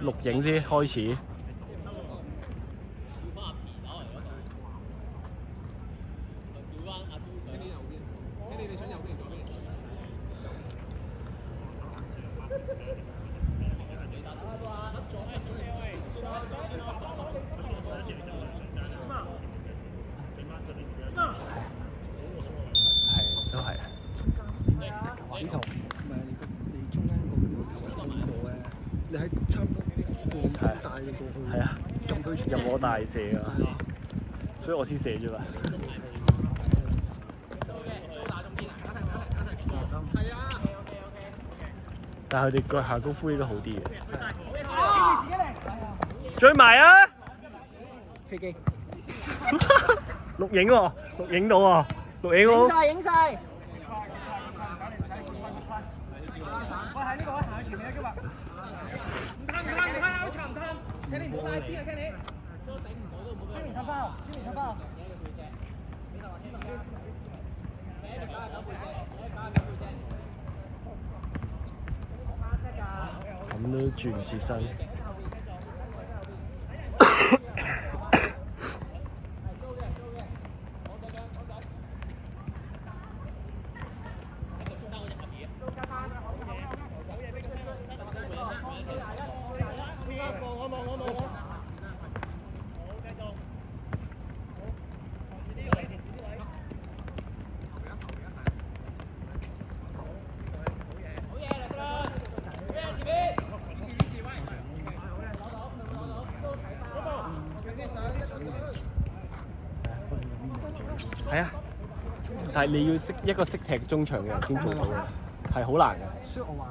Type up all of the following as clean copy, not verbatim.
錄影先開始。都係。呢頭唔係你中間個頭度咧，你喺差唔多帶你過去。係啊，禁區前任我大射啊！所以我先射啫嘛。但係佢哋腳下功夫應該好啲嘅。追埋啊！飛機。錄影喎，錄影到喎，錄影喎。影晒。我喺呢個行喺前面嘅嘛。唔貪，好長唔貪。聽你唔好帶邊啊，聽你。都頂唔到都唔好。聽完包，聽完包。咁都轉唔切身。係啊，但係你要識一個識踢中場嘅人先做到嘅，係好難嘅。所以我話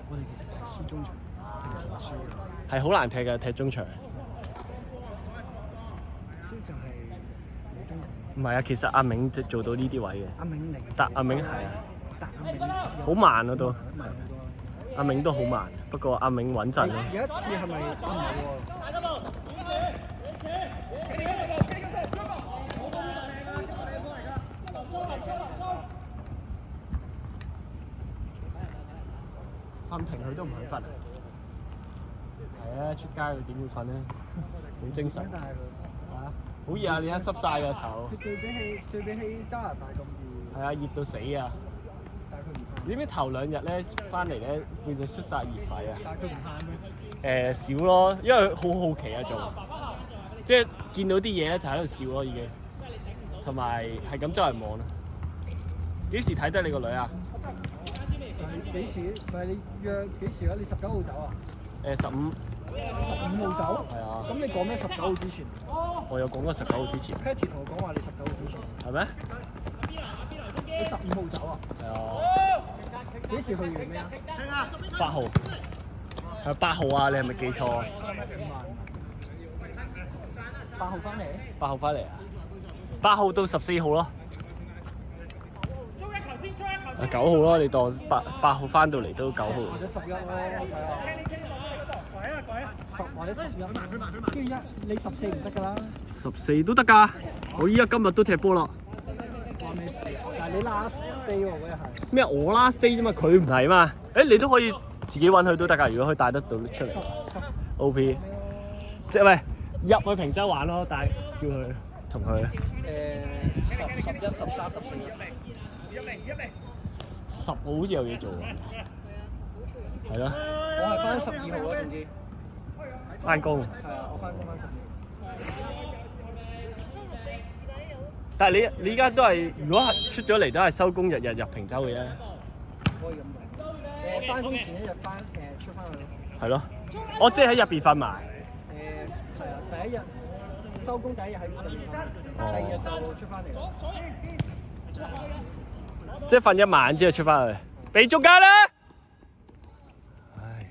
我哋其實係輸中場，其實係輸嘅。係好難踢嘅，踢中場。所以就係冇中場。唔係啊，其實阿銘做到呢啲位嘅。阿銘嚟。但阿銘係啊。但阿銘好慢啊都。慢好多。阿銘都好慢，不過阿銘穩陣咯。有一次係咪唔係喎？瞓平佢都唔肯瞓啊！係啊，出街佢點會瞓咧？好精神。啊！好熱啊！你睇濕晒個頭。對比起加拿大咁熱。係啊，熱到死啊！你知唔知頭2日咧翻嚟咧，佢就出晒熱痱啊！但係佢唔喊咩？少咯，因為好好奇啊做，即係見到啲嘢咧就喺度笑咯已經，同埋係咁周圍望咯。幾時睇得你個女啊？幾時？唔係你約幾時啊？你19號走啊？15。15號走？係啊。咁你講咩19號之前？我有講過19號之前。Patty 同我講話你19號之前。係咩？你15號走啊？係啊。幾時去完咩啊？8號。係8號啊！你係咪記錯啊？8號翻嚟？8號翻嚟啊？8號到14號咯。9號咯，你當8號翻到嚟都9號。或者11咯，係啊。10或者11，跟住你14唔得㗎啦。14都得㗎，我依家今日都踢波啦。話咩事？但係你 last day 喎，嗰日係。咩？我 last day 啫嘛，佢唔係嘛？你都可以自己揾佢都得㗎，如果可以帶得到出嚟。OP， 即係喂入去平洲玩咯，但係叫佢同佢。10、11、13、14。10號好似有嘢做啊，係咯。我係翻12號啊，總之。翻工。係啊，我翻工翻12號。但係你依家都係，如果出咗嚟都係收工日入平洲嘅啫。可以咁講。翻工前一日翻出翻去咯。係咯。我即係喺入邊瞓埋。係啊，第一日收工第一日喺入邊瞓，第二日就出翻嚟。即係瞓一晚之後出翻去，俾足家啦！唉，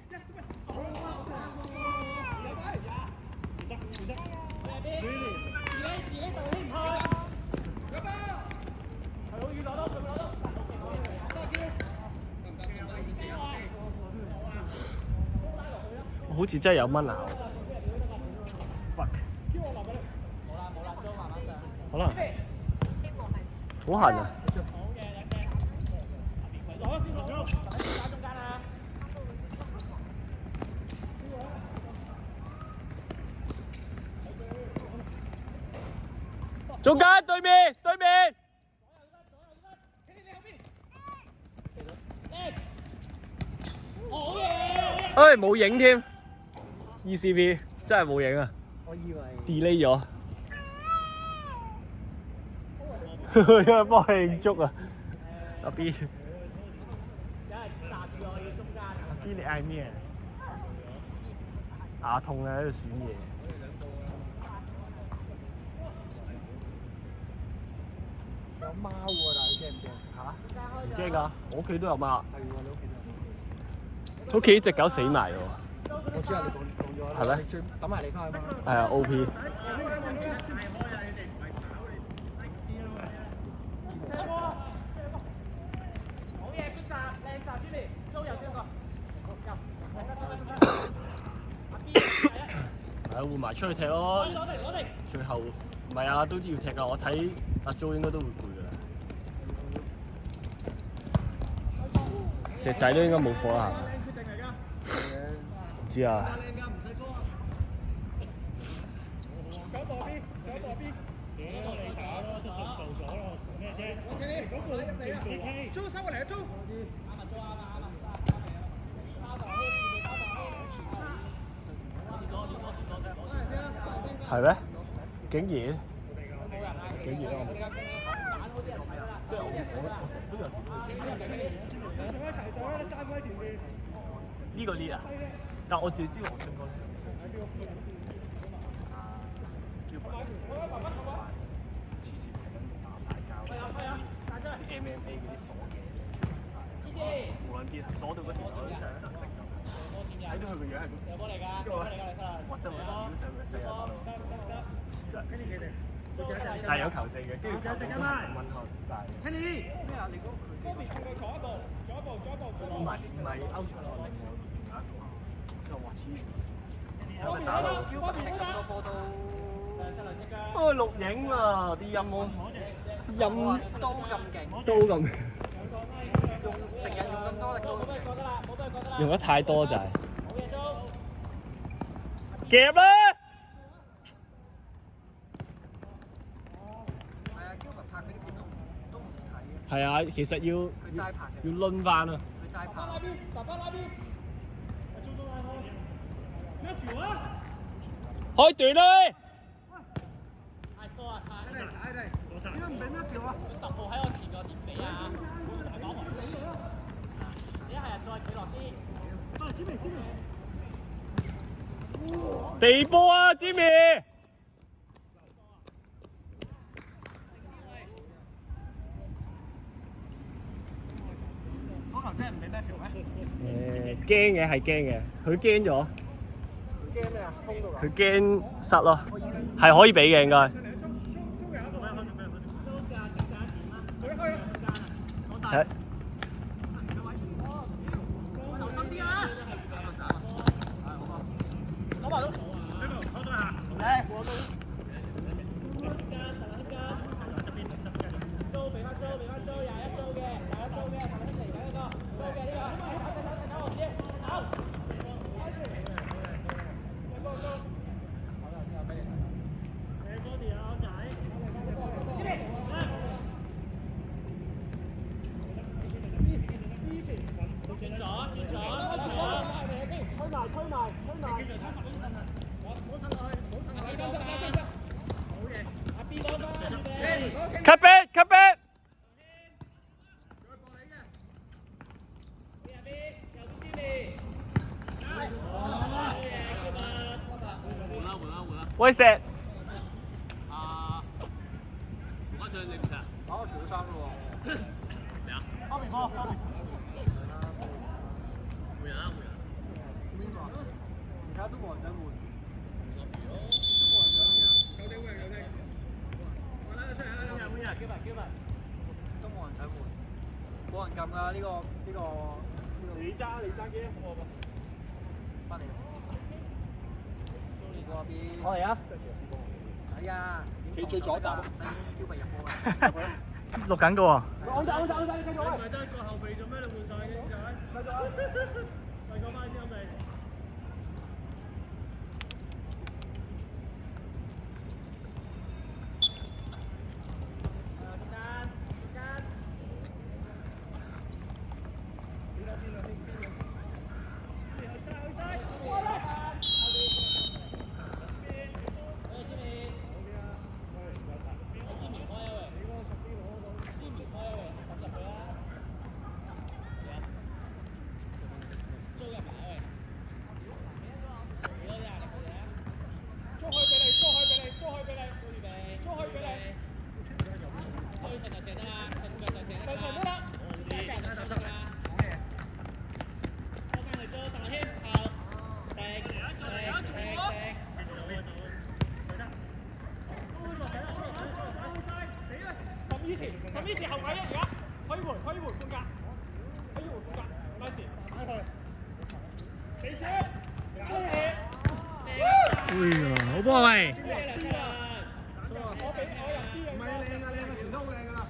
好似真係有蚊咬。Fuck！ 可能好痕啊！中間對面對面。哎冇影添 ，ECP 真係冇影啊！我以為 delay 咗，因為幫佢慶祝啊！阿 B， 阿 B 你嗌咩？牙痛啊喺度選嘢。有貓喎，但係你驚唔驚？唔驚㗎，我屋企都有貓。係喎，你屋企都有。屋企隻狗死埋喎。我知啊，你講咗啦。係咩？最等埋你翻去嘛。係啊，OP。好嘢，觀察，靚殺之年，租有邊個？係啊，換埋出去踢咯。最後唔係啊，都要踢㗎。我睇阿 Jo 應該都會攰㗎啦。石仔都應該冇貨啦，唔知啊。租收過嚟啊，租！係咩？竟然啊！即係我成日都有時呢個 lead 啊，但我自己知道我信過呢黐線打晒交，MMA 嗰啲鎖嘅，無論啲鎖到嗰條腿上就識咗，睇到佢個樣係哇真係屌上佢死啊！黐撚線，但係有球證嘅，跟住球證都係咁問佢，但係咩啊？你講佢唔係歐長我另外另一個，之後話黐線，之後打到叫不停咁多波都。哦錄影啊，啲音咯，音都咁勁，都咁，成日用咁多力都咁勁。用得太多就係夾啦。係啊，Gilbert 拍嗰啲片都唔睇嘅。係啊，其實佢齋拍嘅。要攆翻啊。佢齋拍。開斷啦！太疏啊！太點解唔俾咩票啊？10號喺我前個點俾啊？大講埋。你一係啊，再企落啲。地波啊，Jimmy！嗰球真係唔俾咩票咩？驚嘅係驚嘅，佢驚咗，驚咩啊？封到㗎。佢驚失咯，係可以俾嘅應該。係。Cut back, cut back。喂石。啊，我再你唔得。打我除咗衫咯喎。咩啊？方面波，方面。換人啊！換人。邊個啊？而家都冇人想換。都冇人想換，冇人撳㗎呢個。你揸機，我翻嚟。嗰邊。我嚟啊！係啊。企最左閘。叫咪入波啊！錄緊㗎喎。我走，繼續。你唔係得個後備做咩？你換晒嘅就係。繼續。第個班先後備。哎呀，好波啊喂！唔係靚啊，傳得好靚㗎啦。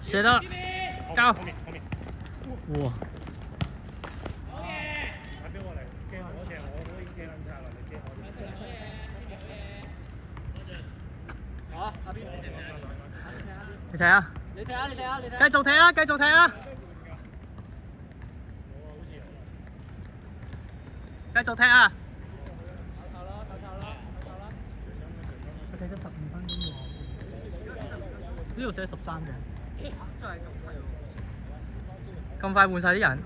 射得，交。哇！你睇下，你睇下，你睇下，你睇下。繼續睇啊，繼續睇啊，繼續睇啊！佢睇咗15分鐘喎，呢度寫13嘅。真係咁快喎！咁快換晒啲人？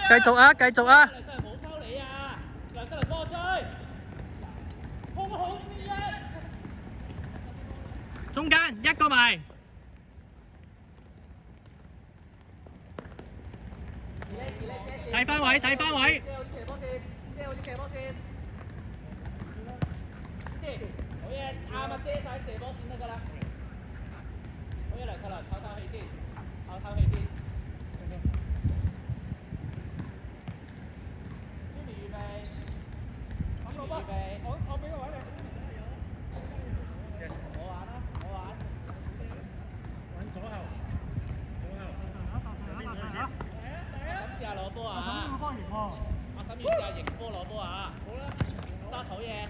繼續啊！繼續啊！中間一個埋。睇翻位，睇翻位。好嘢，啱啊！遮晒射波線得㗎啦。好嘢，梁世倫，唞氣先，唞氣先。Jimmy 預備，咁個波，我俾個位你。我玩啦，我玩。揾左後，咁試下攞波啊！我審完試下迎波攞波啊！好啦，得好嘢。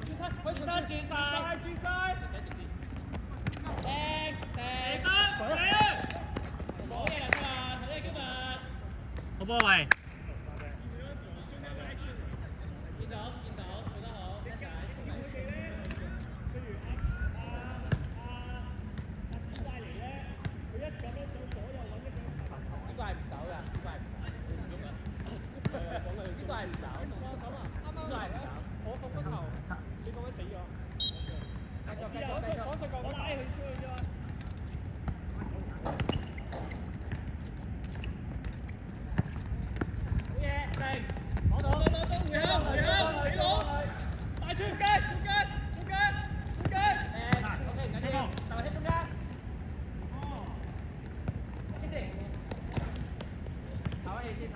轉晒，轉晒，轉晒，好嘢嚟㗎嘛，好嘢今日。好波喂！見到，做得好，一齊。呢個係唔走㗎，呢個係唔走。呢個係唔走。啱啱係唔走。我個膝頭，你個位死咗。繼續，我拉佢出去啫。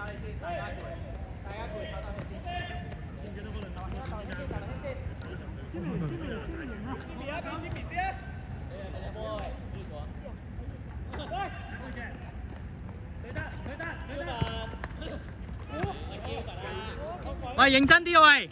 唞氣先，大家攰，唞唞氣先。喂，認真啲啊喂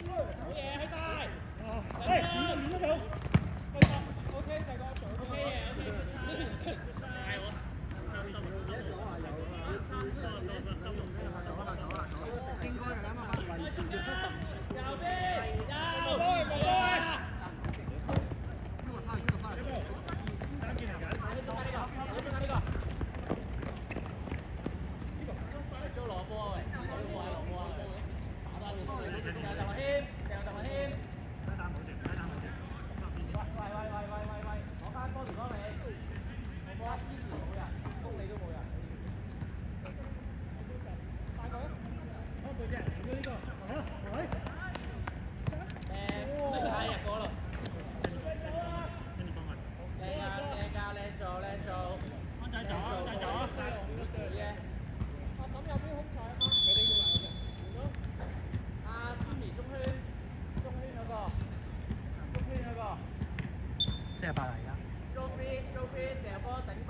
！48嚟㗎。做 free，掉波頂波。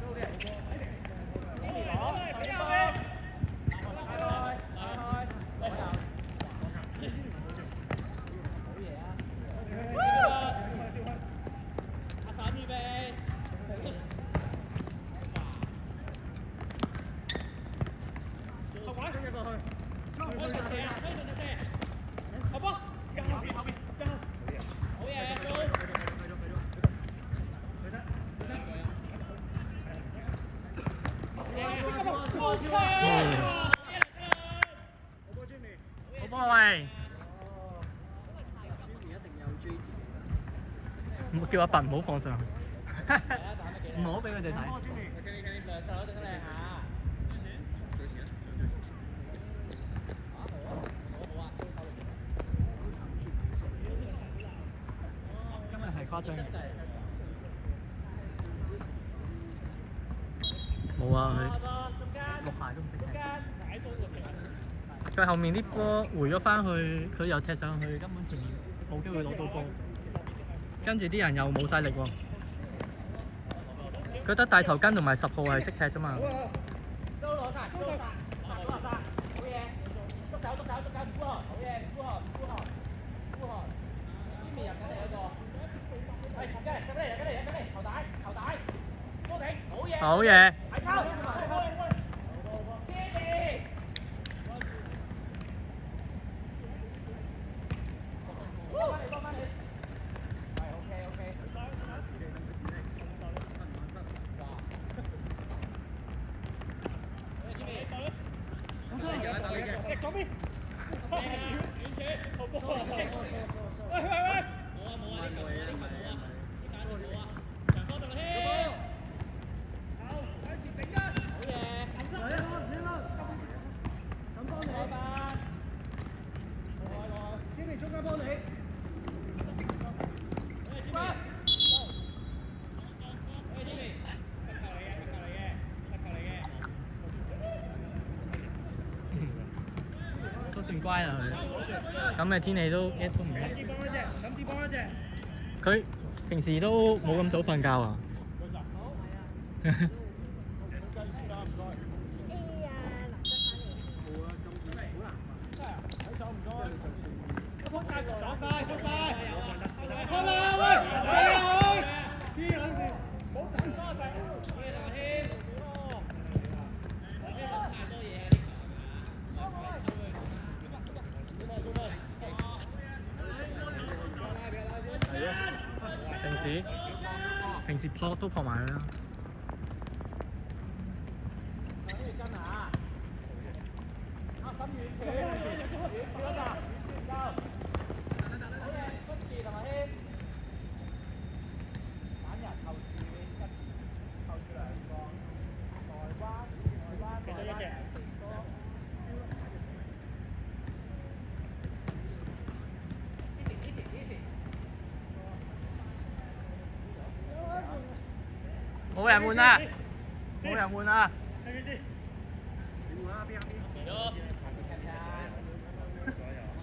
做嘅。Jimmy 攞，頂波。開。好嘢啊！阿散預備。後位，跟住過去。後波。好波喂！唔好叫阿笨唔好放上去，唔好俾佢哋睇。今日係誇張嘅。冇啊，佢落鞋都唔識踢。佢後面啲波回咗翻去，佢又踢上去，根本前面冇機會攞到波。跟住啲人又冇晒力喎。佢得大頭巾同埋10號係識踢啫嘛。都攞晒，好嘢！捉走，唔孤寒，好嘢，唔孤寒。Jimmy 入緊嚟嗰個，係入緊嚟，頭帶，波頂，好嘢！好嘢！大抽，幫翻你，係 OK。都算乖啦佢。咁嘅天氣都一都唔咩。佢平時都冇咁早瞓覺啊。平時撲都撲埋佢啦。冇人換啦！冇人換啊！你換啦，邊啊邊？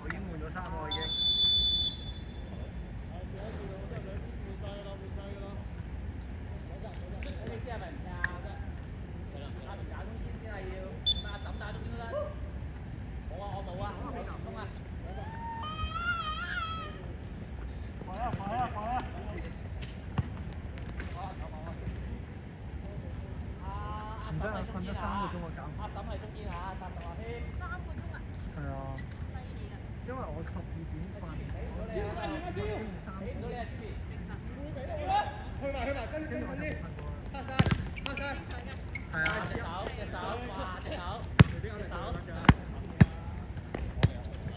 我已經換咗3個已經。唔得啊，瞓咗3個鐘啊，搞。阿嬸係中堅啊，搭到阿軒。3個鐘啊！係啊，犀利啊！因為我12點瞓，俾唔到你啊，Jimmy。跟住我就瞓過啦。拍晒，拍晒。係啊，隻手，哇，隻手。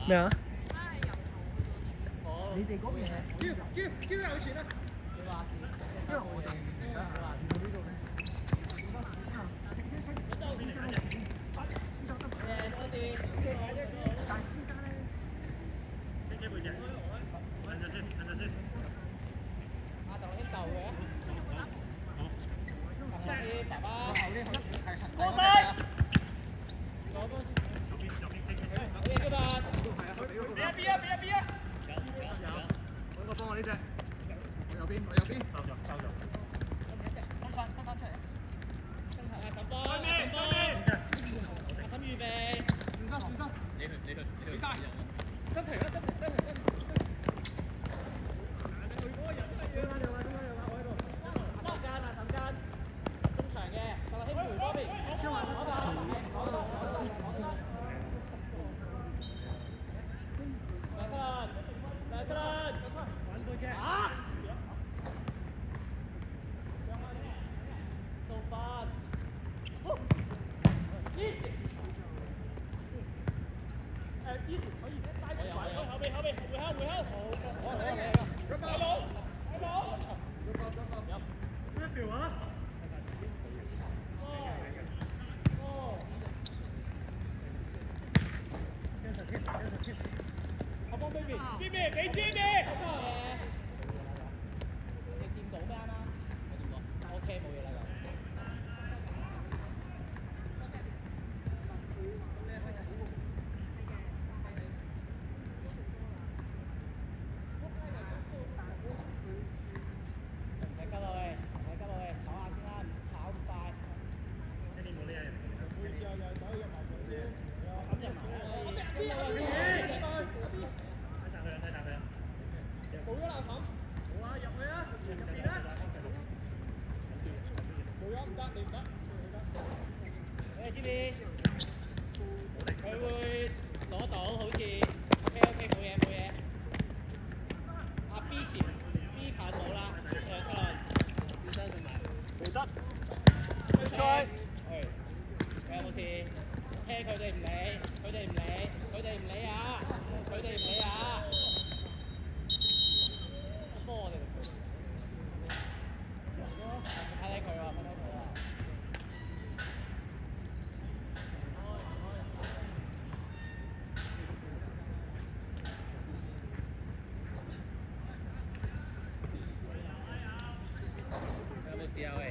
咩啊？他係由頭好。你哋嗰邊係叫有錢啊！你話事。因為我哋而家係見到呢度咧。多啲。但係私家咧，阿就兄受嘅。好。爸爸。過世。好嘢，今日。邊啊！揾個幫我呢隻，我右邊。分翻出嚟。阿嬸預備。真停啦！中場嘅，就係兄妹嗰邊。佢會攞到，好似 OK 冇嘢。阿 B 前 B 近冇啦，兩個人，小生同埋未得。賽。有冇事？聽佢哋唔理啊！波我哋睇佢喎。有冇事啊喂？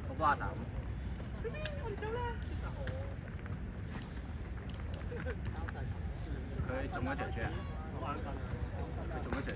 我幫阿嬸。佢中咗雀雀啊！佢中咗雀雀。